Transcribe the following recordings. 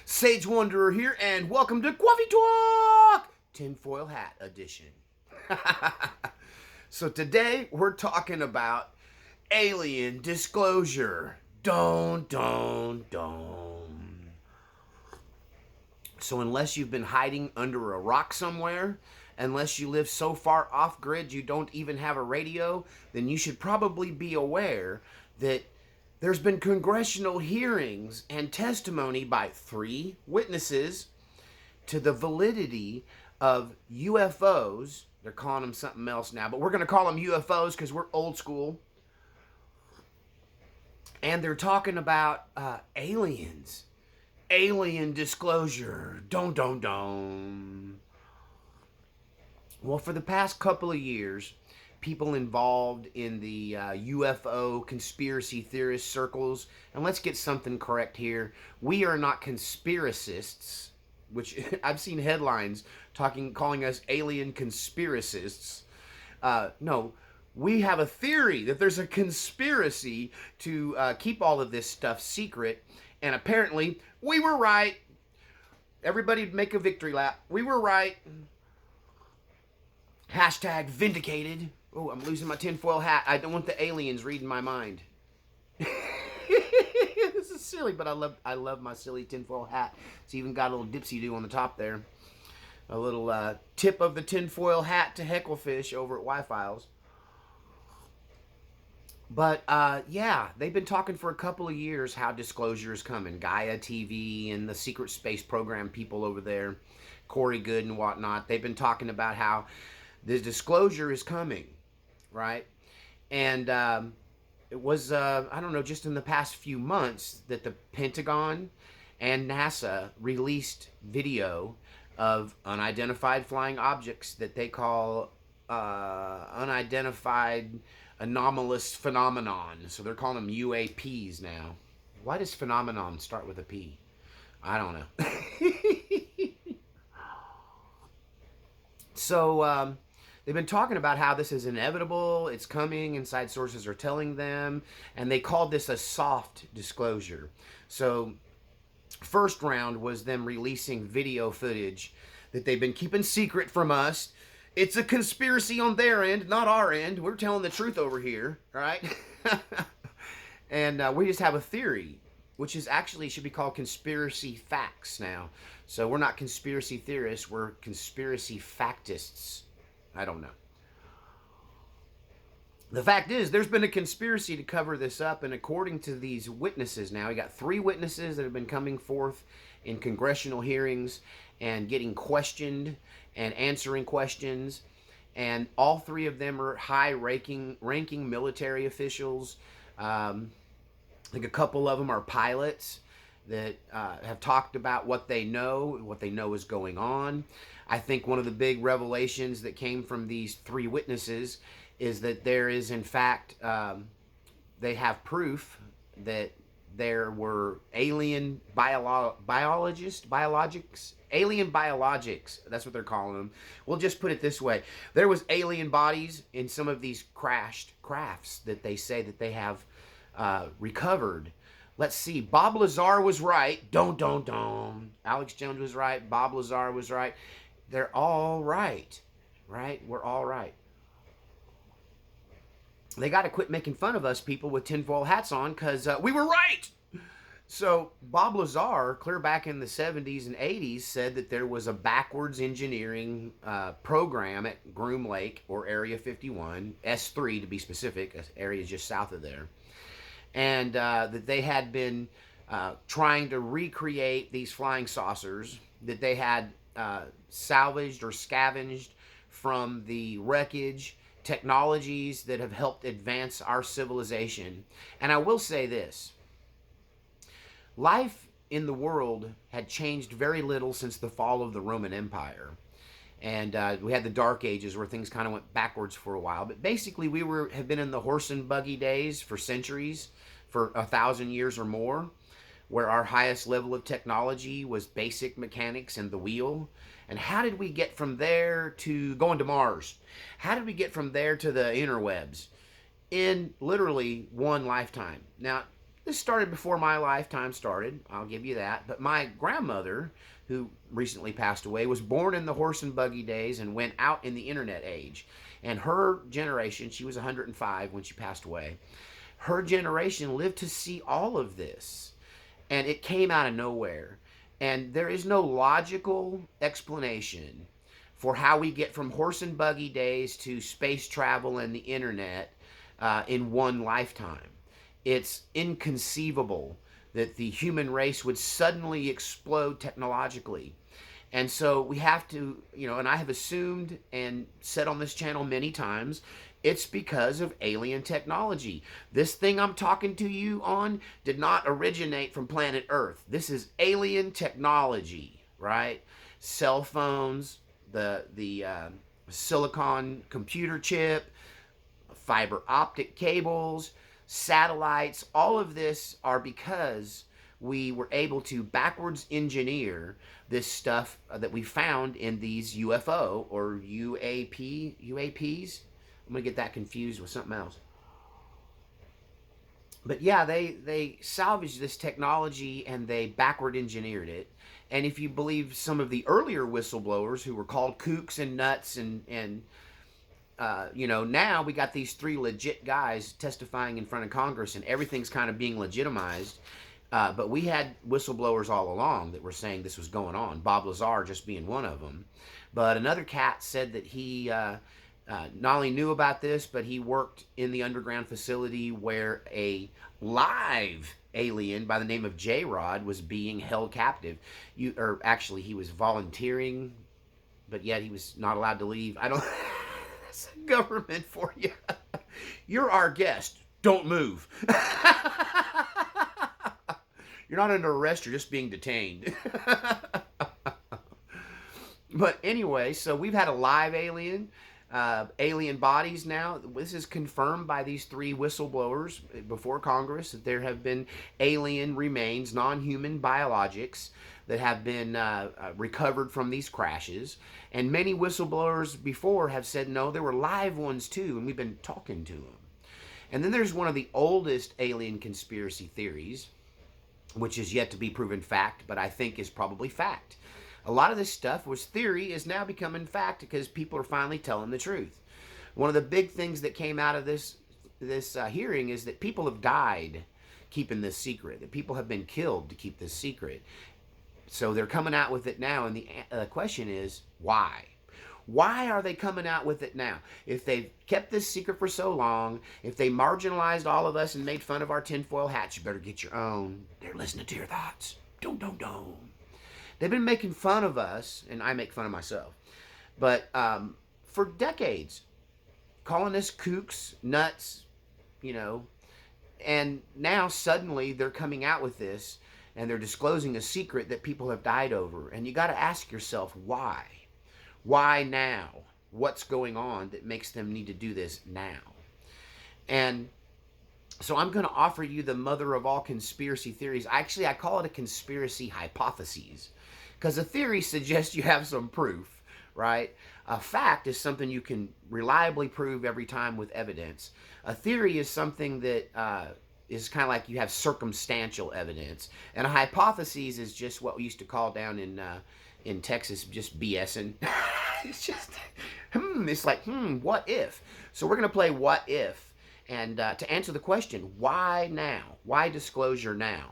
Sage Wanderer here, and welcome to Coffee Talk Tinfoil Hat Edition. So today we're talking about alien disclosure. Don. So unless you've been hiding under a rock somewhere, unless you live so far off grid you don't even have a radio, then you should probably be aware that there's been congressional hearings and testimony by 3 witnesses to the validity of UFOs. They're calling them something else now, but we're going to call them UFOs because we're old school. And they're talking about aliens. Alien disclosure. Don. Well, for the past couple of years, people involved in the UFO conspiracy theorist circles, and let's get something correct here. We are not conspiracists, which I've seen headlines calling us alien conspiracists. No, we have a theory that there's a conspiracy to keep all of this stuff secret, and apparently we were right. Everybody make a victory lap. We were right. Hashtag vindicated. Oh, I'm losing my tinfoil hat. I don't want the aliens reading my mind. This is silly, but I love my silly tinfoil hat. It's even got a little dipsy-do on the top there. A little tip of the tinfoil hat to Hecklefish over at Y-Files. But, yeah, they've been talking for a couple of years how disclosure is coming. Gaia TV and the secret space program people over there, Corey Good and whatnot, they've been talking about how the disclosure is coming, right? And it was, I don't know, just in the past few months that the Pentagon and NASA released video of unidentified flying objects that they call unidentified anomalous phenomenon. So they're calling them UAPs now. Why does phenomenon start with a P? I don't know. So, they've been talking about how this is inevitable, it's coming, inside sources are telling them, and they called this a soft disclosure. So, first round was them releasing video footage that they've been keeping secret from us. It's a conspiracy on their end, not our end. We're telling the truth over here, right? And we just have a theory, which is actually should be called conspiracy facts now. So we're not conspiracy theorists, we're conspiracy factists. I don't know. The fact is, there's been a conspiracy to cover this up, and according to these witnesses now, we got 3 witnesses that have been coming forth in congressional hearings and getting questioned and answering questions, and all 3 of them are high-ranking military officials. I think a couple of them are pilots that have talked about what they know is going on. I think one of the big revelations that came from these 3 witnesses is that there is, in fact, they have proof that there were alien alien biologics, that's what they're calling them. We'll just put it this way. There was alien bodies in some of these crashed crafts that they say that they have recovered. Let's see. Bob Lazar was right. Don. Alex Jones was right. Bob Lazar was right. They're all right. Right? We're all right. They got to quit making fun of us people with tinfoil hats on because we were right. So Bob Lazar, clear back in the 70s and 80s, said that there was a backwards engineering program at Groom Lake, or Area 51, S3 to be specific, area just south of there. And that they had been trying to recreate these flying saucers that they had salvaged or scavenged from the wreckage, technologies that have helped advance our civilization. And I will say this. Life in the world had changed very little since the fall of the Roman Empire. And we had the Dark Ages where things kind of went backwards for a while. But basically we have been in the horse and buggy days for centuries, for 1,000 years or more, where our highest level of technology was basic mechanics and the wheel. And how did we get from there to going to Mars? How did we get from there to the interwebs? In literally one lifetime. Now, This started before my lifetime started, I'll give you that. But my grandmother, who recently passed away, was born in the horse and buggy days and went out in the internet age. And her generation, she was 105 when she passed away, her generation lived to see all of this. And it came out of nowhere. And there is no logical explanation for how we get from horse and buggy days to space travel and the internet in one lifetime. It's inconceivable that the human race would suddenly explode technologically. And so we have to, and I have assumed and said on this channel many times, it's because of alien technology. This thing I'm talking to you on did not originate from planet Earth. This is alien technology, right? Cell phones, the silicon computer chip, fiber optic cables, satellites, all of this are because we were able to backwards engineer this stuff that we found in these UFO or UAPs. I'm going to get that confused with something else. But yeah, they salvaged this technology and they backward engineered it. And if you believe some of the earlier whistleblowers who were called kooks and nuts and now we got these three legit guys testifying in front of Congress and everything's kind of being legitimized. But we had whistleblowers all along that were saying this was going on. Bob Lazar just being one of them. But another cat said that he not only knew about this, but he worked in the underground facility where a live alien by the name of J-Rod was being held captive. Actually, he was volunteering, but yet he was not allowed to leave. I don't... That's government for you. You're our guest. Don't move. You're not under arrest. You're just being detained. But anyway, so we've had a live alien. Alien bodies now. This is confirmed by these three whistleblowers before Congress that there have been alien remains, non-human biologics that have been recovered from these crashes. And many whistleblowers before have said, no, there were live ones too, and we've been talking to them. And then there's one of the oldest alien conspiracy theories, which is yet to be proven fact, but I think is probably fact. A lot of this stuff was theory is now becoming fact because people are finally telling the truth. One of the big things that came out of this hearing is that people have died keeping this secret, that people have been killed to keep this secret. So they're coming out with it now, and the question is, why? Why are they coming out with it now? If they've kept this secret for so long, if they marginalized all of us and made fun of our tinfoil hats, you better get your own. They're listening to your thoughts. Don't. They've been making fun of us, and I make fun of myself, but for decades, calling us kooks, nuts, and now suddenly they're coming out with this, and they're disclosing a secret that people have died over, and you got to ask yourself, why? Why now? What's going on that makes them need to do this now? And so I'm going to offer you the mother of all conspiracy theories. Actually, I call it a conspiracy hypothesis, because a theory suggests you have some proof, right? A fact is something you can reliably prove every time with evidence. A theory is something that is kind of like you have circumstantial evidence. And a hypothesis is just what we used to call down in Texas just BSing. It's just, it's like, what if? So we're going to play what if. And to answer the question, why now? Why disclosure now?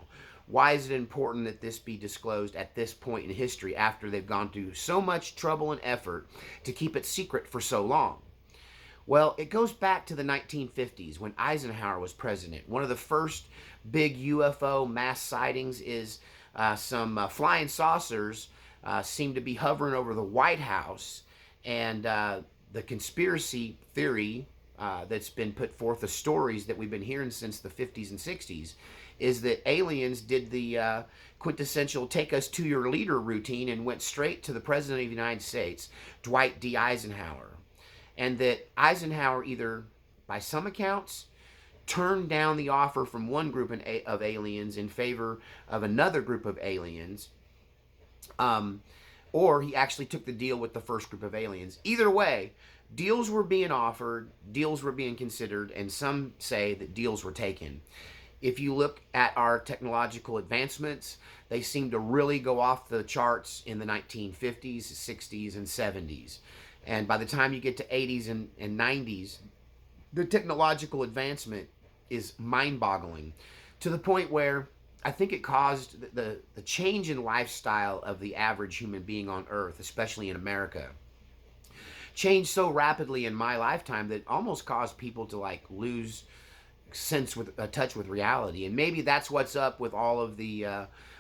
Why is it important that this be disclosed at this point in history after they've gone through so much trouble and effort to keep it secret for so long? Well, it goes back to the 1950s when Eisenhower was president. One of the first big UFO mass sightings is some flying saucers seem to be hovering over the White House, and the conspiracy theory that's been put forth, the stories that we've been hearing since the 50s and 60s, is that aliens did the quintessential take us to your leader routine and went straight to the President of the United States, Dwight D. Eisenhower. And that Eisenhower either, by some accounts, turned down the offer from one group of aliens in favor of another group of aliens, or he actually took the deal with the first group of aliens. Either way, deals were being offered, deals were being considered, and some say that deals were taken. If you look at our technological advancements, they seem to really go off the charts in the 1950s, 60s, and 70s. And by the time you get to 80s and 90s, the technological advancement is mind-boggling, to the point where I think it caused the change in lifestyle of the average human being on Earth, especially in America, changed so rapidly in my lifetime that it almost caused people to like lose sense with touch with reality. And maybe that's what's up with all of the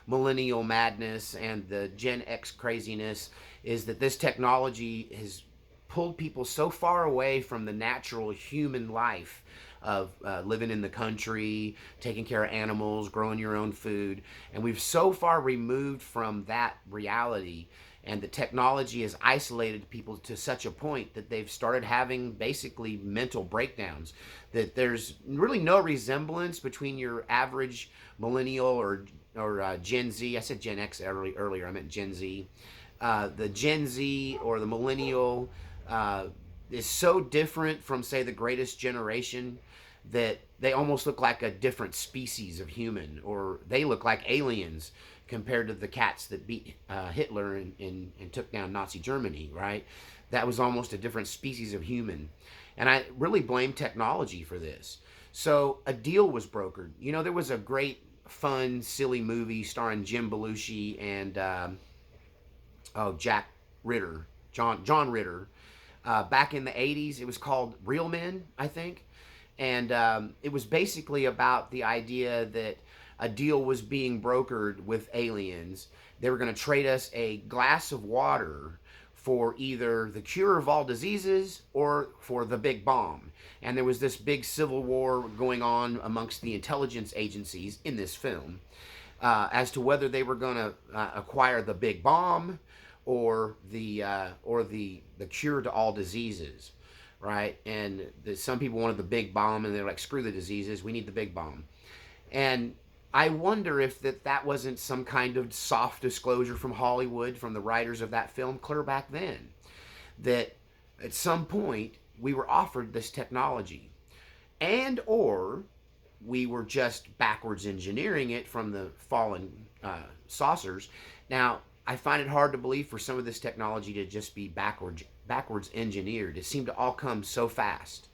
millennial madness and the Gen X craziness, is that this technology has pulled people so far away from the natural human life of living in the country, taking care of animals, growing your own food. And we've so far removed from that reality, and the technology has isolated people to such a point that they've started having basically mental breakdowns, that there's really no resemblance between your average millennial or Gen Z. I said Gen X earlier, I meant Gen Z. The Gen Z or the millennial is so different from, say, the greatest generation, that they almost look like a different species of human, or they look like aliens compared to the cats that beat Hitler and took down Nazi Germany, right? That was almost a different species of human. And I really blame technology for this. So a deal was brokered. You know, there was a great, fun, silly movie starring Jim Belushi and Jack Ritter, John Ritter, back in the 80s. It was called Real Men, I think. And it was basically about the idea that a deal was being brokered with aliens. They were going to trade us a glass of water for either the cure of all diseases or for the big bomb. And there was this big civil war going on amongst the intelligence agencies in this film as to whether they were going to acquire the big bomb or the cure to all diseases, right? And some people wanted the big bomb, and they're like, screw the diseases, we need the big bomb. And I wonder if that wasn't some kind of soft disclosure from Hollywood, from the writers of that film clear back then, that at some point we were offered this technology, and or we were just backwards engineering it from the fallen saucers. Now, I find it hard to believe for some of this technology to just be backwards engineered. It seemed to all come so fast.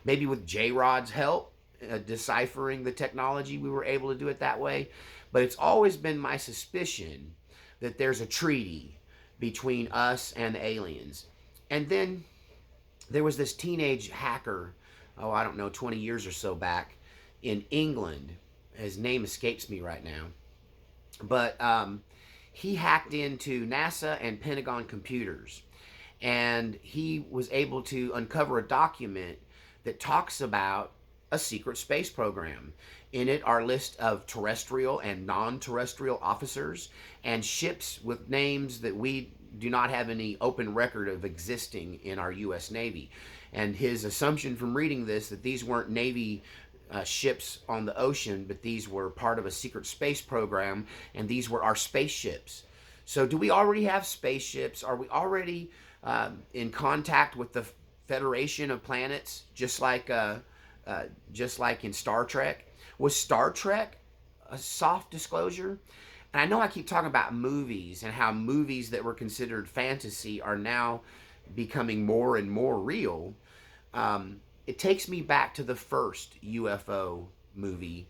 Maybe with J-Rod's help, deciphering the technology, we were able to do it that way. But it's always been my suspicion that there's a treaty between us and the aliens. And then there was this teenage hacker, I don't know, 20 years or so back in England. His name escapes me right now. But he hacked into NASA and Pentagon computers. And he was able to uncover a document that talks about a secret space program. In it are lists of terrestrial and non-terrestrial officers and ships with names that we do not have any open record of existing in our U.S. Navy. And his assumption from reading this, that these weren't Navy ships on the ocean, but these were part of a secret space program, and these were our spaceships. So do we already have spaceships? Are we already in contact with the Federation of Planets, just like in Star Trek? Was Star Trek a soft disclosure? And I know I keep talking about movies and how movies that were considered fantasy are now becoming more and more real. It takes me back to the first UFO movie,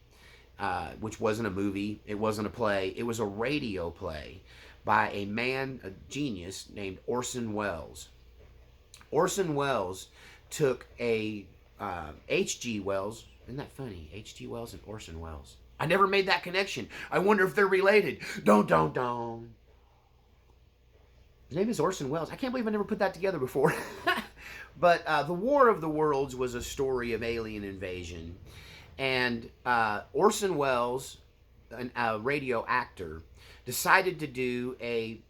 which wasn't a movie, it wasn't a play, it was a radio play by a man, a genius, named Orson Welles. Orson Welles took a H.G. Wells. Isn't that funny? H.G. Wells and Orson Welles. I never made that connection. I wonder if they're related. Don't. His name is Orson Welles. I can't believe I never put that together before. But The War of the Worlds was a story of alien invasion. And Orson Welles, a radio actor, decided to do a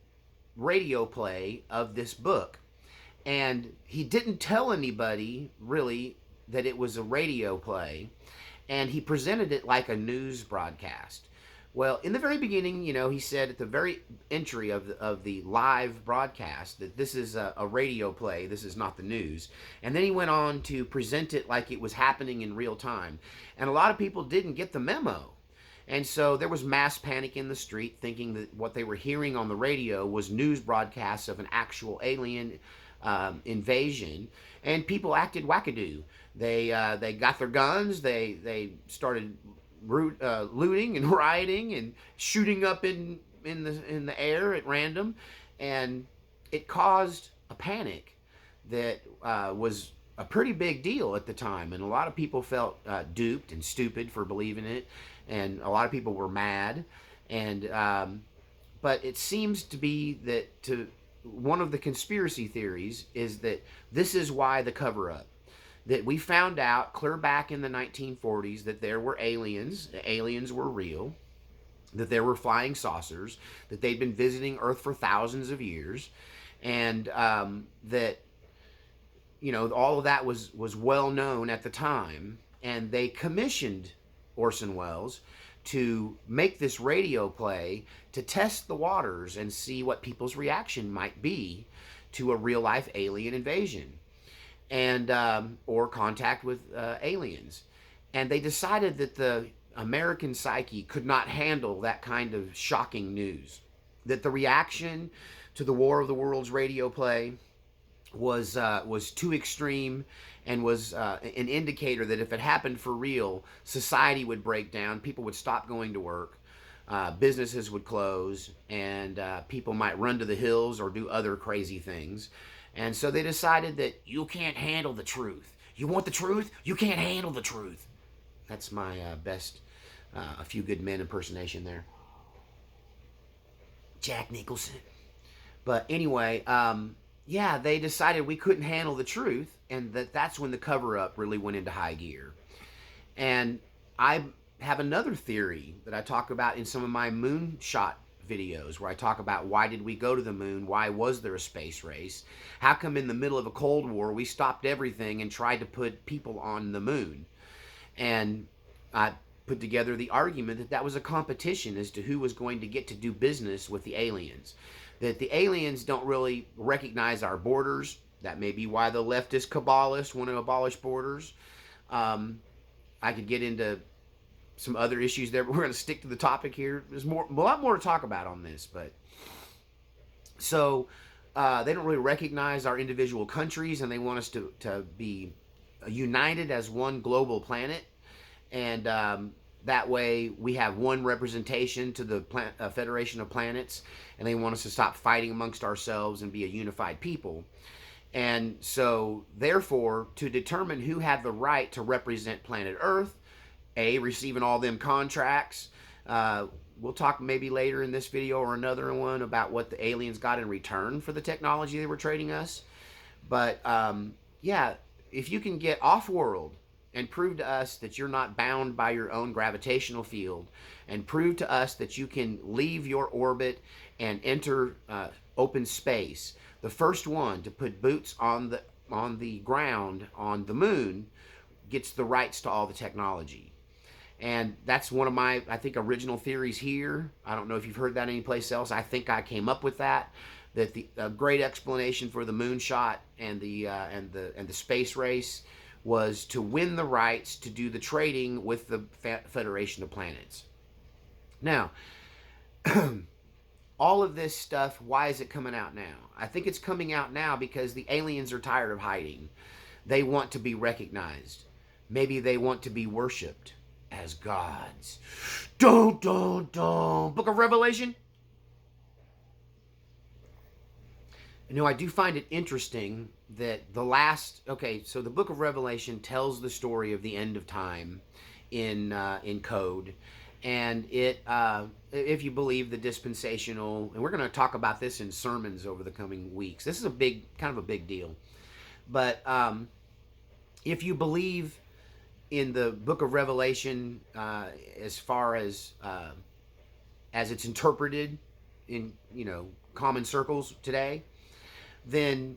radio play of this book. And he didn't tell anybody, really, that it was a radio play. And he presented it like a news broadcast. Well, in the very beginning, he said at the very entry of the live broadcast that this is a radio play, this is not the news. And then he went on to present it like it was happening in real time. And a lot of people didn't get the memo. And so there was mass panic in the street, thinking that what they were hearing on the radio was news broadcasts of an actual alien invasion. And people acted wackadoo. They got their guns. They started looting and rioting and shooting up in the air at random, and it caused a panic that was a pretty big deal at the time, and a lot of people felt duped and stupid for believing it, and a lot of people were mad, and but it seems to be that one of the conspiracy theories is that this is why the cover-up. That we found out clear back in the 1940s that there were aliens, aliens were real, that there were flying saucers, that they'd been visiting Earth for thousands of years, and that, all of that was well known at the time, and they commissioned Orson Welles to make this radio play to test the waters and see what people's reaction might be to a real-life alien invasion. And or contact with aliens. And they decided that the American psyche could not handle that kind of shocking news. That the reaction to the War of the Worlds radio play was too extreme, and was an indicator that if it happened for real, society would break down, people would stop going to work, businesses would close, and people might run to the hills or do other crazy things. And so they decided that you can't handle the truth. You want the truth? You can't handle the truth. That's my best A Few Good Men impersonation there. Jack Nicholson. But anyway, they decided we couldn't handle the truth, and that's when the cover-up really went into high gear. And I have another theory that I talk about in some of my moonshot videos, where I talk about why did we go to the moon, why was there a space race, how come in the middle of a Cold War we stopped everything and tried to put people on the moon. And I put together the argument that that was a competition as to who was going to get to do business with the aliens, that the aliens don't really recognize our borders. That may be why the leftist Kabbalists want to abolish borders. I could get into some other issues there, but we're going to stick to the topic here. There's a lot more to talk about on this, but so they don't really recognize our individual countries, and they want us to be united as one global planet, and that way we have one representation to the Federation of Planets, and they want us to stop fighting amongst ourselves and be a unified people. And so, therefore, to determine who had the right to represent planet Earth, receiving all them contracts. We'll talk maybe later in this video or another one about what the aliens got in return for the technology they were trading us. But if you can get off-world and prove to us that you're not bound by your own gravitational field, and prove to us that you can leave your orbit and enter open space, the first one to put boots on the ground on the moon gets the rights to all the technology. And that's one of my, I think, original theories here. I don't know if you've heard that anyplace else. I think I came up with that the great explanation for the moonshot and the space race was to win the rights to do the trading with the Federation of Planets. Now, all of this stuff, why is it coming out now? I think it's coming out now because the aliens are tired of hiding. They want to be recognized. Maybe they want to be worshipped as gods. Dun, dun, dun. Book of Revelation. I do find it interesting that so the book of Revelation tells the story of the end of time in code. And it, if you believe the dispensational, and we're going to talk about this in sermons over the coming weeks. This is kind of a big deal. But if you believe in the book of Revelation, as far as it's interpreted in common circles today, then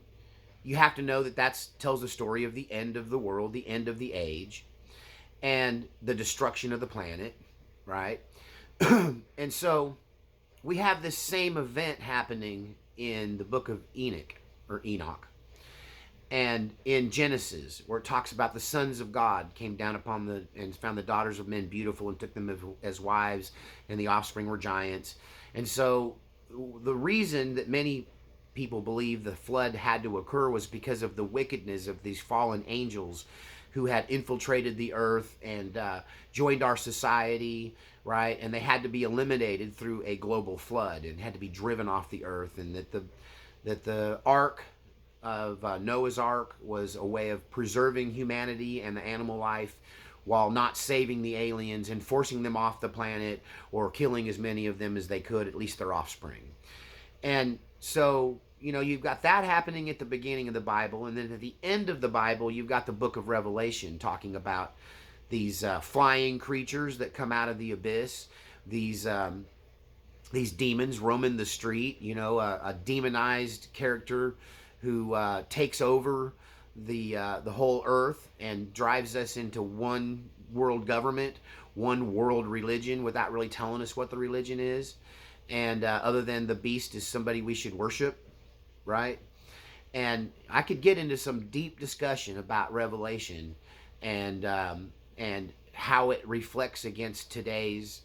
you have to know that tells the story of the end of the world, the end of the age, and the destruction of the planet, right? And so we have this same event happening in the book of Enoch, and in Genesis, where it talks about the sons of God came down upon and found the daughters of men beautiful and took them as wives, and the offspring were giants. And so the reason that many people believe the flood had to occur was because of the wickedness of these fallen angels who had infiltrated the earth and joined our society, right? And they had to be eliminated through a global flood and had to be driven off the earth. And that the ark of Noah's Ark was a way of preserving humanity and the animal life while not saving the aliens and forcing them off the planet or killing as many of them as they could, at least their offspring. And so, you've got that happening at the beginning of the Bible, and then at the end of the Bible, you've got the book of Revelation talking about these flying creatures that come out of the abyss, these demons roaming the street, a demonized character who takes over the whole earth and drives us into one world government, one world religion, without really telling us what the religion is. And other than the beast is somebody we should worship, right? And I could get into some deep discussion about Revelation and how it reflects against today's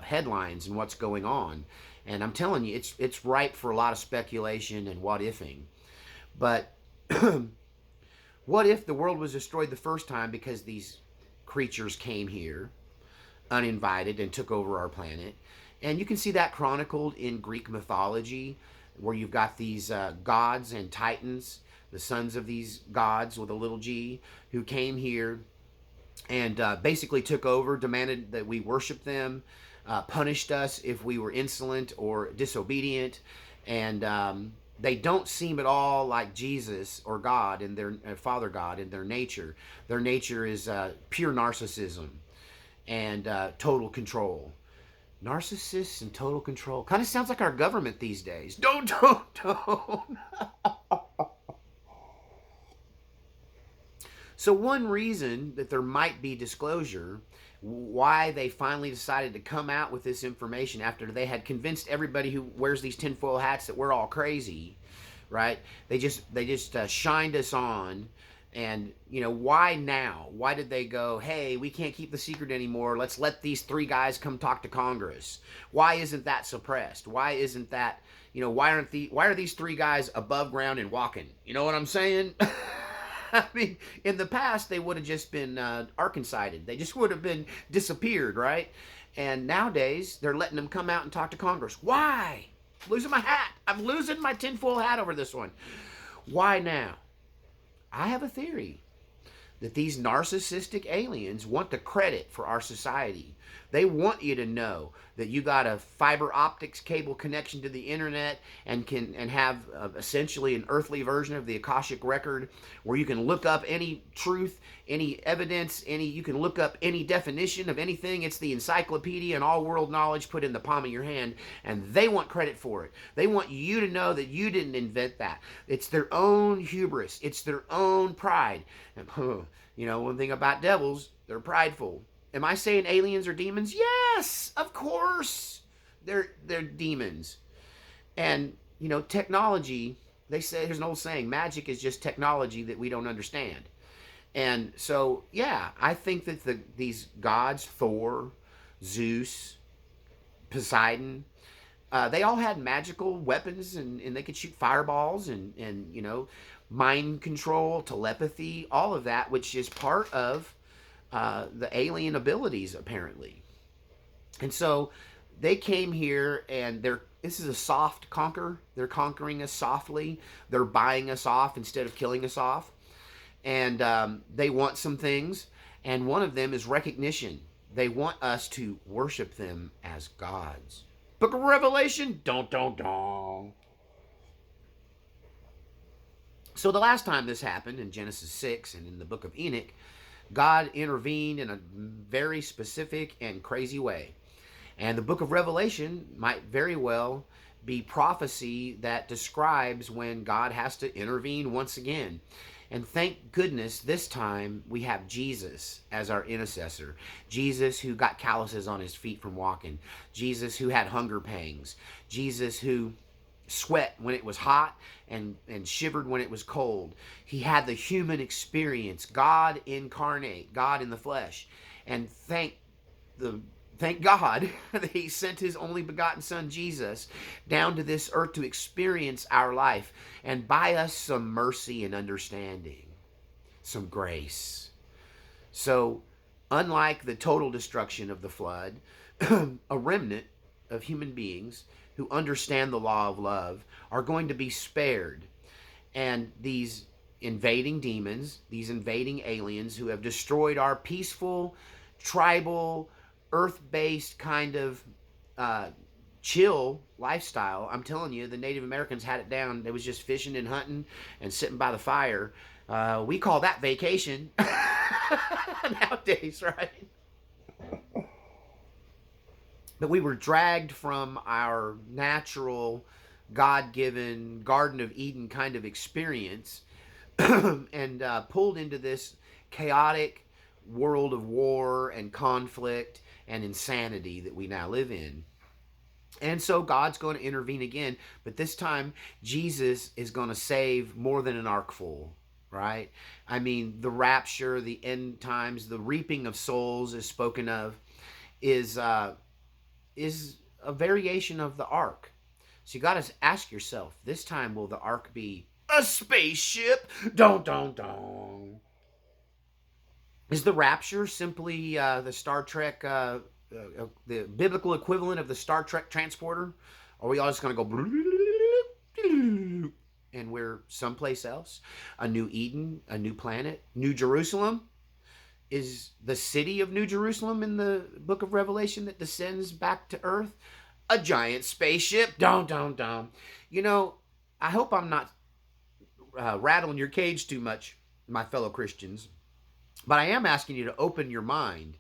headlines and what's going on. And I'm telling you, it's ripe for a lot of speculation and what-ifing. But what if the world was destroyed the first time because these creatures came here uninvited and took over our planet? And you can see that chronicled in Greek mythology, where you've got these gods and titans, the sons of these gods with a little g, who came here and basically took over, demanded that we worship them, punished us if we were insolent or disobedient. And they don't seem at all like Jesus or God and their Father God in their nature. Their nature is pure narcissism and total control. Narcissists and total control. Kind of sounds like our government these days. Don't. So one reason that there might be disclosure, why they finally decided to come out with this information after they had convinced everybody who wears these tinfoil hats that we're all crazy, right? They just shined us on. And, why now? Why did they go, hey, we can't keep the secret anymore. Let's let these three guys come talk to Congress. Why isn't that suppressed? Why isn't that, why are these three guys above ground and walking? You know what I'm saying? I mean, in the past, they would have just been Arkancided. They just would have been disappeared, right? And nowadays, they're letting them come out and talk to Congress. Why? I'm losing my hat. I'm losing my tinfoil hat over this one. Why now? I have a theory that these narcissistic aliens want the credit for our society. They want you to know that you got a fiber optics cable connection to the internet and can have essentially an earthly version of the Akashic record, where you can look up any truth, any evidence, you can look up any definition of anything. It's the encyclopedia and all world knowledge put in the palm of your hand, and they want credit for it. They want you to know that you didn't invent that. It's their own hubris. It's their own pride. And one thing about devils, they're prideful. Am I saying aliens are demons? Yes, of course. They're demons. And, technology, they say, there's an old saying, magic is just technology that we don't understand. And so, yeah, I think that these gods, Thor, Zeus, Poseidon, they all had magical weapons, and they could shoot fireballs and mind control, telepathy, all of that, which is part of the alien abilities, apparently. And so they came here, and this is a soft conquer. They're conquering us softly. They're buying us off instead of killing us off. And they want some things, and one of them is recognition. They want us to worship them as gods. Book of Revelation, don't. So the last time this happened, in Genesis 6 and in the book of Enoch, God intervened in a very specific and crazy way. And the book of Revelation might very well be prophecy that describes when God has to intervene once again. And thank goodness this time we have Jesus as our intercessor. Jesus who got calluses on his feet from walking. Jesus who had hunger pangs. Jesus who sweat when it was hot and shivered when it was cold. He had the human experience, God incarnate, God in the flesh. And thank God that he sent his only begotten son Jesus down to this earth to experience our life and buy us some mercy and understanding, some grace. So, unlike the total destruction of the flood, a remnant of human beings who understand the law of love are going to be spared. And these invading demons, these invading aliens who have destroyed our peaceful, tribal, earth-based kind of chill lifestyle. I'm telling you, the Native Americans had it down. They was just fishing and hunting and sitting by the fire. We call that vacation nowadays, right? But we were dragged from our natural, God-given Garden of Eden kind of experience and pulled into this chaotic world of war and conflict and insanity that we now live in. And so God's going to intervene again, but this time Jesus is going to save more than an ark full, right? I mean, the rapture, the end times, the reaping of souls is spoken of, is a variation of the ark. So you got to ask yourself, this time will the ark be a spaceship? Don't. Is the rapture simply the Star Trek, the biblical equivalent of the Star Trek transporter? Or are we all just going to go and we're someplace else? A new Eden, a new planet, New Jerusalem? Is the city of New Jerusalem in the book of Revelation that descends back to earth a giant spaceship? Don't. You know, I hope I'm not rattling your cage too much, my fellow Christians. But I am asking you to open your mind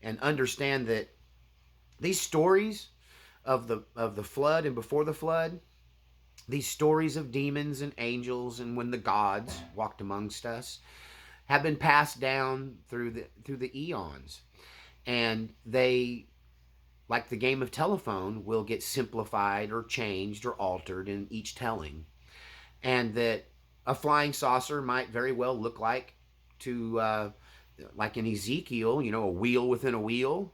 and understand that these stories of the flood and before the flood, these stories of demons and angels and when the gods walked amongst us, have been passed down through the eons, and they, like the game of telephone, will get simplified or changed or altered in each telling, and that a flying saucer might very well look like like in Ezekiel, a wheel within a wheel.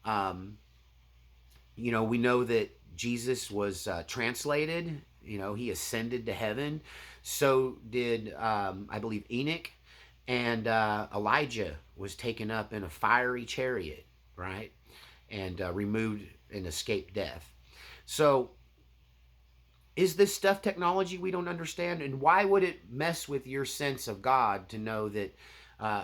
We know that Jesus was translated. He ascended to heaven. So did, I believe, Enoch. And Elijah was taken up in a fiery chariot, right? And removed and escaped death. So is this stuff technology we don't understand? And why would it mess with your sense of God to know that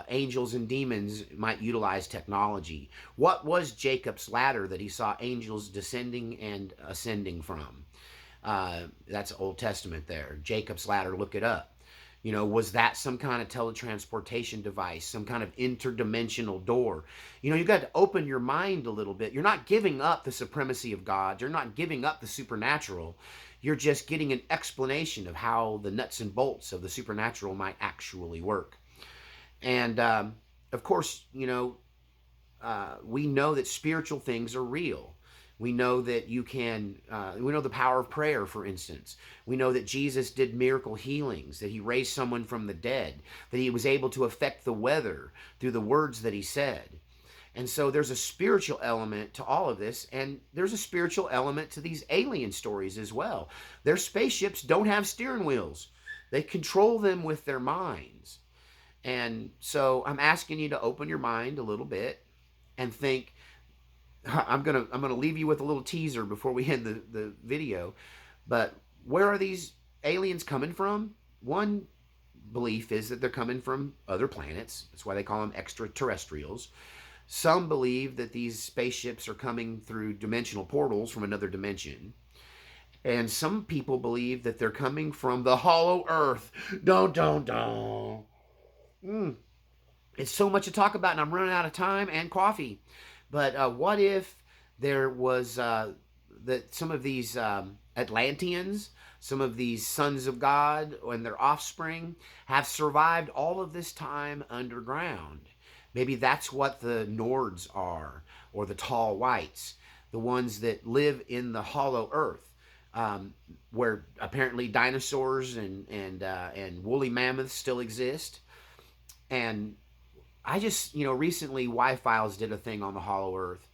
angels and demons might utilize technology? What was Jacob's ladder that he saw angels descending and ascending from? That's Old Testament there. Jacob's ladder, look it up. Was that some kind of teletransportation device, some kind of interdimensional door? You got to open your mind a little bit. You're not giving up the supremacy of God. You're not giving up the supernatural. You're just getting an explanation of how the nuts and bolts of the supernatural might actually work. And, of course, we know that spiritual things are real. We know that we know the power of prayer, for instance. We know that Jesus did miracle healings, that he raised someone from the dead, that he was able to affect the weather through the words that he said. And so there's a spiritual element to all of this, and there's a spiritual element to these alien stories as well. Their spaceships don't have steering wheels. They control them with their minds. And so I'm asking you to open your mind a little bit and think. I'm gonna leave you with a little teaser before we end the video. But where are these aliens coming from? One belief is that they're coming from other planets. That's why they call them extraterrestrials. Some believe that these spaceships are coming through dimensional portals from another dimension. And some people believe that they're coming from the hollow earth. Don't. It's so much to talk about, and I'm running out of time and coffee. But what if there was that some of these Atlanteans, some of these sons of God and their offspring have survived all of this time underground. Maybe that's what the Nords are, or the tall whites, the ones that live in the hollow earth, where apparently dinosaurs and woolly mammoths still exist. And I just, recently Y-Files did a thing on the hollow earth.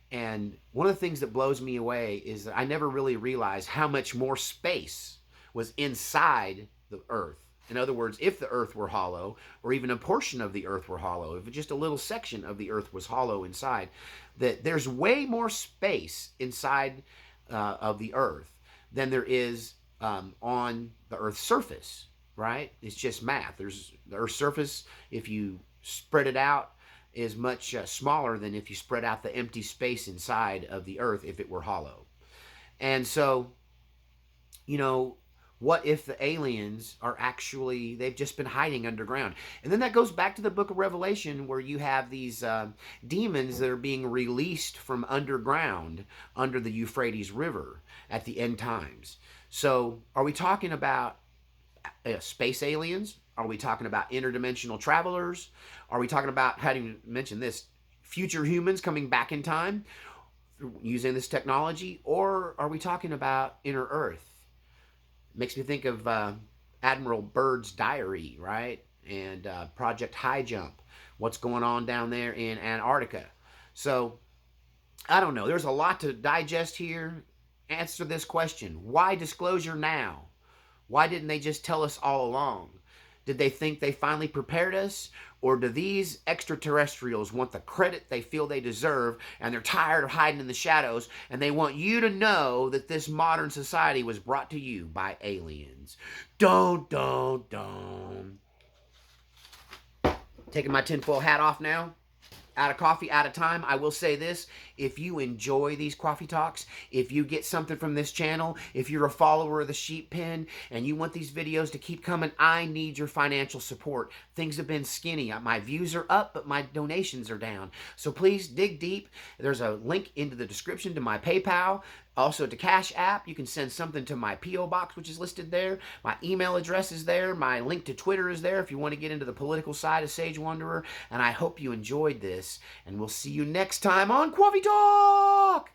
And one of the things that blows me away is that I never really realized how much more space was inside the earth. In other words, if the earth were hollow, or even a portion of the earth were hollow, if just a little section of the earth was hollow inside, that there's way more space inside of the earth than there is on the earth's surface, right? It's just math. There's the earth's surface, if you spread it out, is much smaller than if you spread out the empty space inside of the earth if it were hollow. And so, what if the aliens are actually, they've just been hiding underground? And then that goes back to the book of Revelation, where you have these demons that are being released from underground under the Euphrates River at the end times. So are we talking about space aliens? Are we talking about interdimensional travelers? Are we talking about, how do you mention this, future humans coming back in time using this technology? Or are we talking about inner Earth? It makes me think of Admiral Byrd's diary, right? And Project High Jump. What's going on down there in Antarctica? So, I don't know. There's a lot to digest here. Answer this question. Why disclosure now? Why didn't they just tell us all along? Did they think they finally prepared us? Or do these extraterrestrials want the credit they feel they deserve, and they're tired of hiding in the shadows, and they want you to know that this modern society was brought to you by aliens? Don't. Taking my tinfoil hat off now. Out of coffee, out of time. I will say this: if you enjoy these coffee talks, if you get something from this channel, if you're a follower of the Sheep Pen and you want these videos to keep coming, I need your financial support. Things have been skinny. My views are up, but my donations are down. So please dig deep. There's a link into the description to my PayPal. Also to Cash App. You can send something to my P.O. Box, which is listed there. My email address is there. My link to Twitter is there if you want to get into the political side of Sage Wanderer. And I hope you enjoyed this. And we'll see you next time on Coffee Talk!